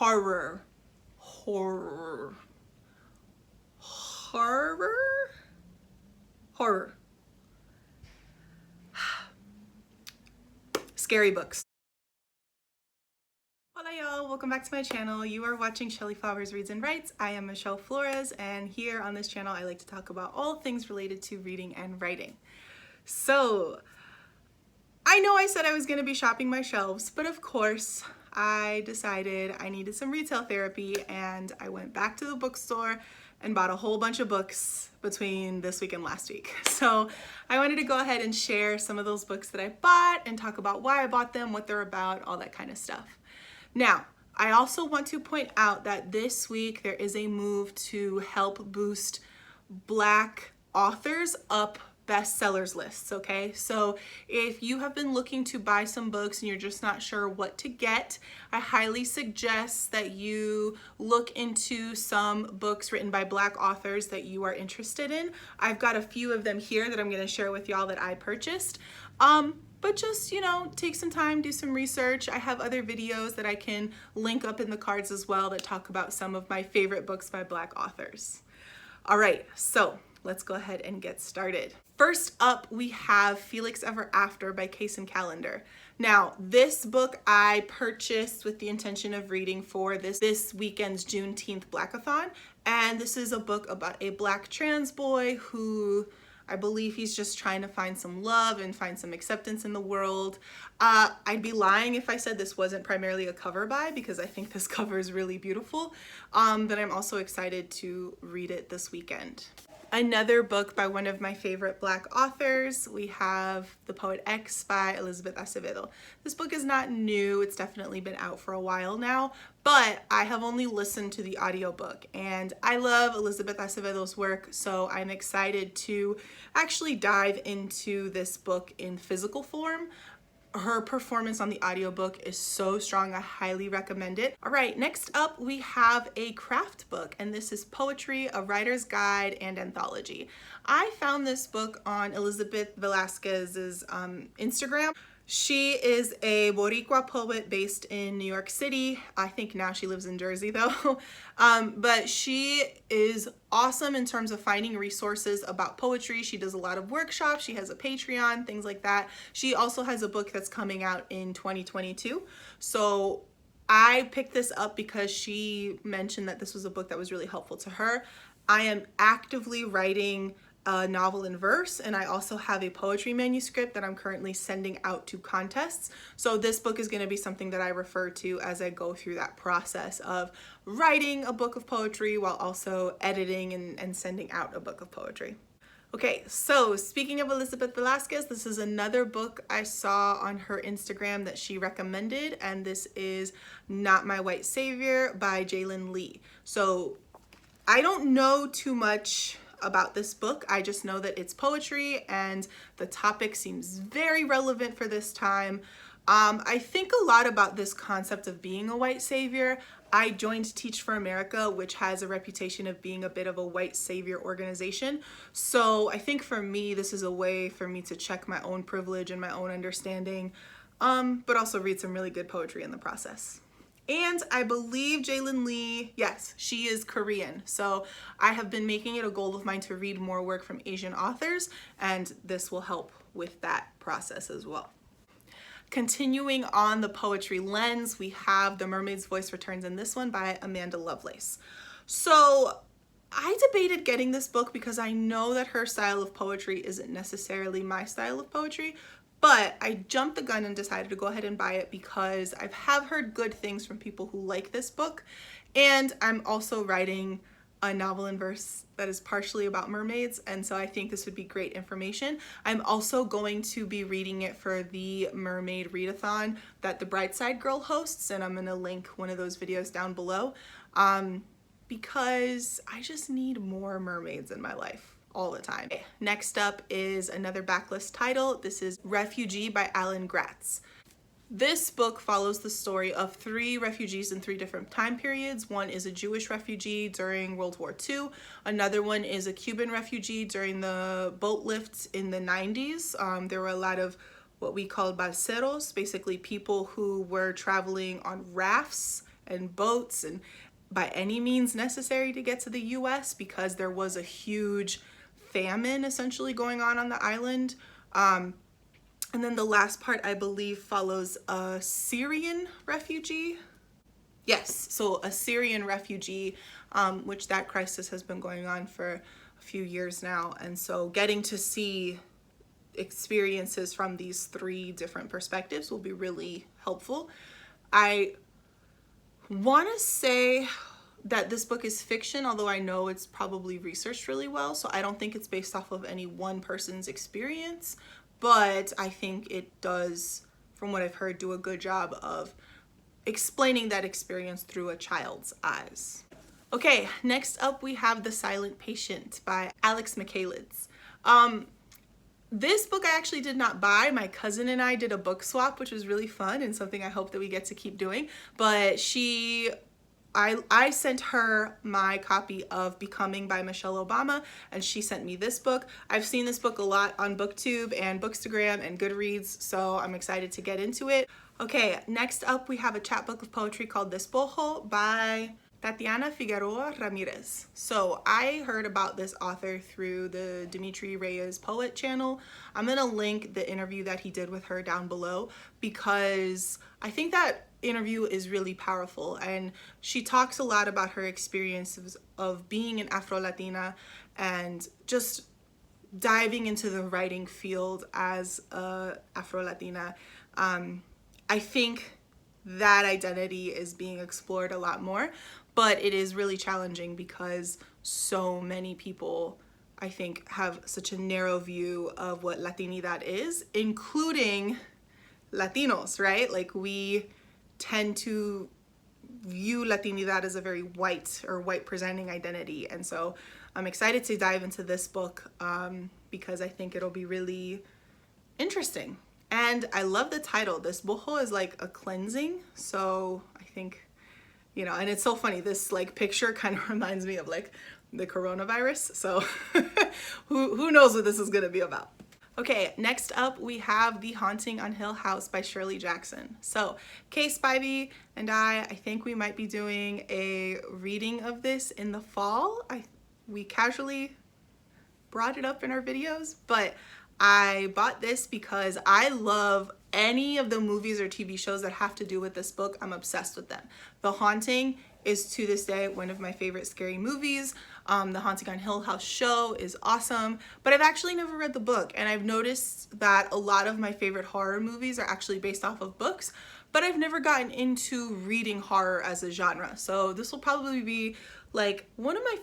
horror. Horror. Horror? Horror. Scary books. Hola y'all, welcome back to my channel. You are watching Shelly Flowers Reads and Writes. I am Michelle Flores, and here on this channel I like to talk about all things related to reading and writing. So, I know I said I was going to be shopping my shelves, but of course I decided I needed some retail therapy, and I went back to the bookstore and bought a whole bunch of books between this week and last week. So I wanted to go ahead and share some of those books that I bought and talk about why I bought them, what they're about, all that kind of stuff. Now, I also want to point out that this week there is a move to help boost Black authors up bestsellers lists, okay? So if you have been looking to buy some books and you're just not sure what to get, I highly suggest that you look into some books written by Black authors that you are interested in. I've got a few of them here that I'm going to share with y'all that I purchased. But just, take some time, do some research. I have other videos that I can link up in the cards as well that talk about some of my favorite books by Black authors. All right, so let's go ahead and get started. First up, we have Felix Ever After by Kaysen Callender. Now, this book I purchased with the intention of reading for this weekend's Juneteenth Blackathon, and this is a book about a Black trans boy who I believe he's just trying to find some love and find some acceptance in the world. I'd be lying if I said this wasn't primarily a cover buy, because I think this cover is really beautiful, but I'm also excited to read it this weekend. Another book by one of my favorite Black authors, we have The Poet X by Elizabet Velasquez. This book is not new, it's definitely been out for a while now, but I have only listened to the audiobook, and I love Elizabet Velasquez's work, so I'm excited to actually dive into this book in physical form. Her performance on the audiobook is so strong, I highly recommend it. All right, next up we have a craft book, and this is Poetry, a Writer's Guide and Anthology. I found this book on Elizabet Velasquez's Instagram. She is a Boricua poet based in New York City. I think now she lives in Jersey though. But she is awesome in terms of finding resources about poetry. She does a lot of workshops. She has a Patreon, things like that. She also has a book that's coming out in 2022. So I picked this up because she mentioned that this was a book that was really helpful to her. I am actively writing a novel in verse, and I also have a poetry manuscript that I'm currently sending out to contests. So this book is going to be something that I refer to as I go through that process of writing a book of poetry while also editing and sending out a book of poetry. Okay, so speaking of Elizabet Velasquez, this is another book I saw on her Instagram that she recommended, and this is Not My White Savior by Jaylin Lee. So I don't know too much about this book. I just know that it's poetry and the topic seems very relevant for this time. I think a lot about this concept of being a white savior. I joined Teach for America, which has a reputation of being a bit of a white savior organization. So I think for me, this is a way for me to check my own privilege and my own understanding, but also read some really good poetry in the process. And I believe Jaylin Lee, yes, she is Korean. So I have been making it a goal of mine to read more work from Asian authors, and this will help with that process as well. Continuing on the poetry lens, we have The Mermaid's Voice Returns in this one by Amanda Lovelace. So I debated getting this book because I know that her style of poetry isn't necessarily my style of poetry, but I jumped the gun and decided to go ahead and buy it because I have heard good things from people who like this book, and I'm also writing a novel in verse that is partially about mermaids, and so I think this would be great information. I'm also going to be reading it for the Mermaid Readathon that the Brightside Girl hosts, and I'm going to link one of those videos down below because I just need more mermaids in my life all the time. Okay, next up is another backlist title. This is Refugee by Alan Gratz. This book follows the story of 3 refugees in 3 different time periods. One is a Jewish refugee during World War II. Another one is a Cuban refugee during the boat lifts in the 90s. There were a lot of what we call balseros, basically people who were traveling on rafts and boats and by any means necessary to get to the US because there was a huge famine essentially going on the island. And then the last part, I believe, follows a Syrian refugee. Yes, so a Syrian refugee, which that crisis has been going on for a few years now. And so getting to see experiences from these three different perspectives will be really helpful. I want to say that this book is fiction, although I know it's probably researched really well, so I don't think it's based off of any one person's experience, but I think it does, from what I've heard, do a good job of explaining that experience through a child's eyes. Okay, next up we have The Silent Patient by Alex Michaelids. This book I actually did not buy. My cousin and I did a book swap, which was really fun and something I hope that we get to keep doing. But I sent her my copy of Becoming by Michelle Obama, and she sent me this book. I've seen this book a lot on BookTube and Bookstagram and Goodreads, so I'm excited to get into it. Okay, next up we have a chapbook of poetry called Despojo by Tatiana Figueroa Ramirez. So I heard about this author through the Dimitri Reyes Poet channel. I'm gonna link the interview that he did with her down below because I think that interview is really powerful, and she talks a lot about her experiences of being an Afro-Latina and just diving into the writing field as a Afro-Latina. I think that identity is being explored a lot more, but it is really challenging because so many people, I think, have such a narrow view of what Latinidad is, including Latinos, right? Like, we tend to view Latinidad as a very white or white presenting identity. And so I'm excited to dive into this book because I think it'll be really interesting. And I love the title. This boho is like a cleansing. So I think, you know, and it's so funny. This like picture kind of reminds me of like the coronavirus. So who knows what this is going to be about. Okay, next up we have The Haunting on Hill House by Shirley Jackson. So Kay Spivey and I think we might be doing a reading of this in the fall. We casually brought it up in our videos, but I bought this because I love any of the movies or TV shows that have to do with this book. I'm obsessed with them. The Haunting is to this day one of my favorite scary movies. The Haunting on Hill House show is awesome, but I've actually never read the book, and I've noticed that a lot of my favorite horror movies are actually based off of books, but I've never gotten into reading horror as a genre. So this will probably be like one of my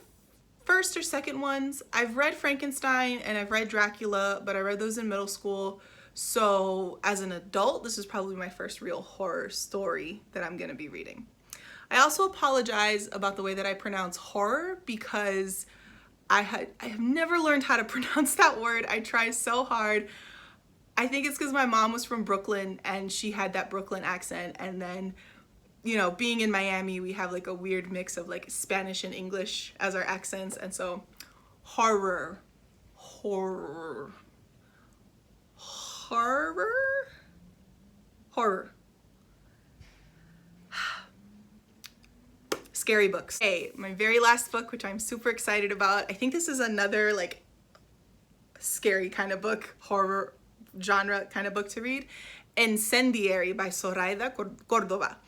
first or second ones. I've read Frankenstein and I've read Dracula, but I read those in middle school. So as an adult, this is probably my first real horror story that I'm gonna be reading. I also apologize about the way that I pronounce horror because I have never learned how to pronounce that word. I try so hard. I think it's because my mom was from Brooklyn and she had that Brooklyn accent, and then, you know, being in Miami, we have like a weird mix of like Spanish and English as our accents, and so horror. Scary books. Okay, my very last book, which I'm super excited about. I think this is another like scary kind of book, horror genre kind of book to read. Incendiary by Zoraida Cordova.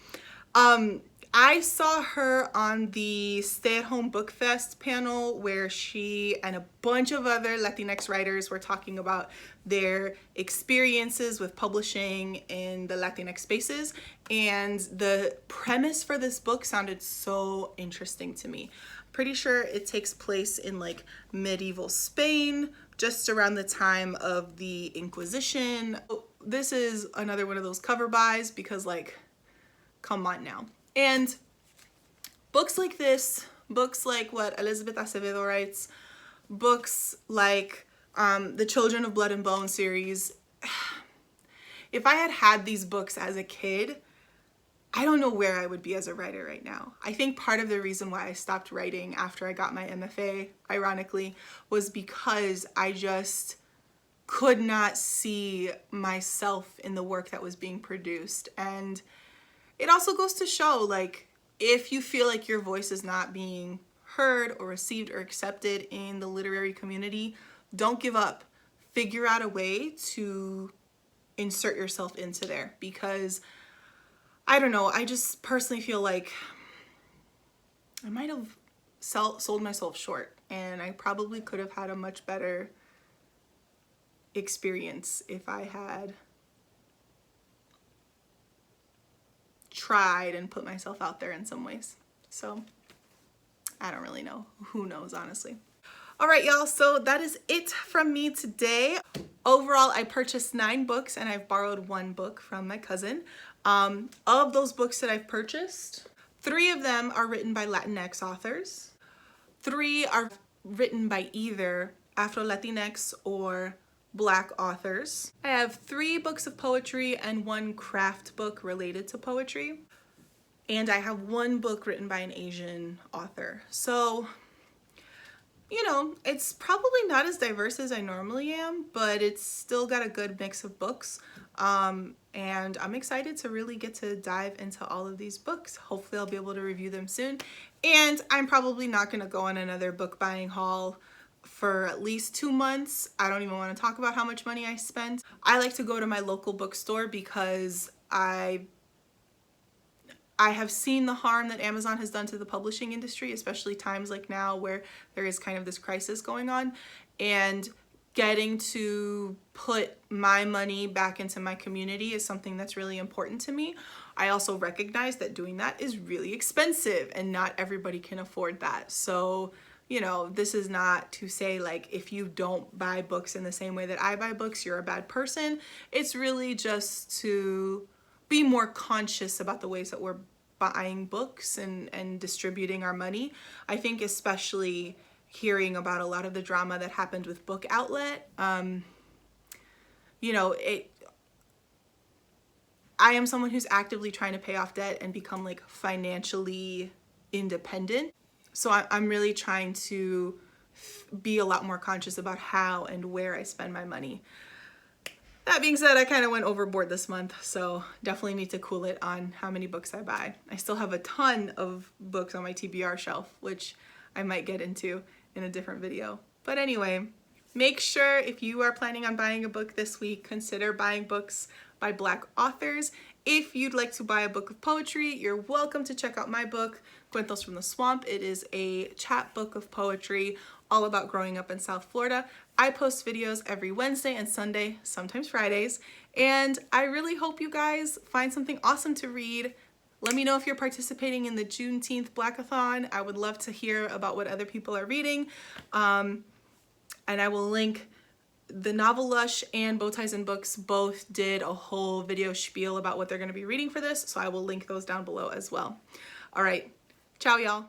I saw her on the Stay at Home Book Fest panel where she and a bunch of other Latinx writers were talking about their experiences with publishing in the Latinx spaces, and the premise for this book sounded so interesting to me. Pretty sure it takes place in like medieval Spain, just around the time of the Inquisition. This is another one of those cover buys because, like, come on now. And books like this, books like what Elizabet Acevedo writes, books like the Children of Blood and Bone series, if I had had these books as a kid, I don't know where I would be as a writer right now. I think part of the reason why I stopped writing after I got my MFA, ironically, was because I just could not see myself in the work that was being produced. And it also goes to show, like, if you feel like your voice is not being heard or received or accepted in the literary community, don't give up. Figure out a way to insert yourself into there, because I don't know, I just personally feel like I might have sold myself short, and I probably could have had a much better experience if I had tried and put myself out there in some ways. So I don't really know. Who knows, honestly. All right, y'all, so that is it from me today. Overall, I purchased 9 books and I've borrowed 1 book from my cousin. Of those books that I've purchased, 3 of them are written by Latinx authors. 3 are written by either Afro-Latinx or Black authors. I have 3 books of poetry and 1 craft book related to poetry. And I have 1 book written by an Asian author. So, you know, it's probably not as diverse as I normally am, but it's still got a good mix of books. And I'm excited to really get to dive into all of these books. Hopefully I'll be able to review them soon. And I'm probably not going to go on another book buying haul for at least 2 months. I don't even want to talk about how much money I spent. I like to go to my local bookstore because I have seen the harm that Amazon has done to the publishing industry, especially times like now where there is kind of this crisis going on, and getting to put my money back into my community is something that's really important to me. I also recognize that doing that is really expensive and not everybody can afford that. So, you know, this is not to say like if you don't buy books in the same way that I buy books, you're a bad person. It's really just to be more conscious about the ways that we're buying books and distributing our money. I think especially hearing about a lot of the drama that happened with Book Outlet, you know, I am someone who's actively trying to pay off debt and become like financially independent. So I'm really trying to be a lot more conscious about how and where I spend my money. That being said, I kind of went overboard this month, so definitely need to cool it on how many books I buy. I still have a ton of books on my TBR shelf, which I might get into in a different video. But anyway, make sure if you are planning on buying a book this week, consider buying books by Black authors. If you'd like to buy a book of poetry, you're welcome to check out my book, Cuentos from the Swamp. It is a chat book of poetry all about growing up in South Florida. I post videos every Wednesday and Sunday, sometimes Fridays, and I really hope you guys find something awesome to read. Let me know if you're participating in the Juneteenth Blackathon. I would love to hear about what other people are reading. And I will link the Novel Lush and Bow Ties and Books both did a whole video spiel about what they're going to be reading for this, so I will link those down below as well. All right, ciao y'all.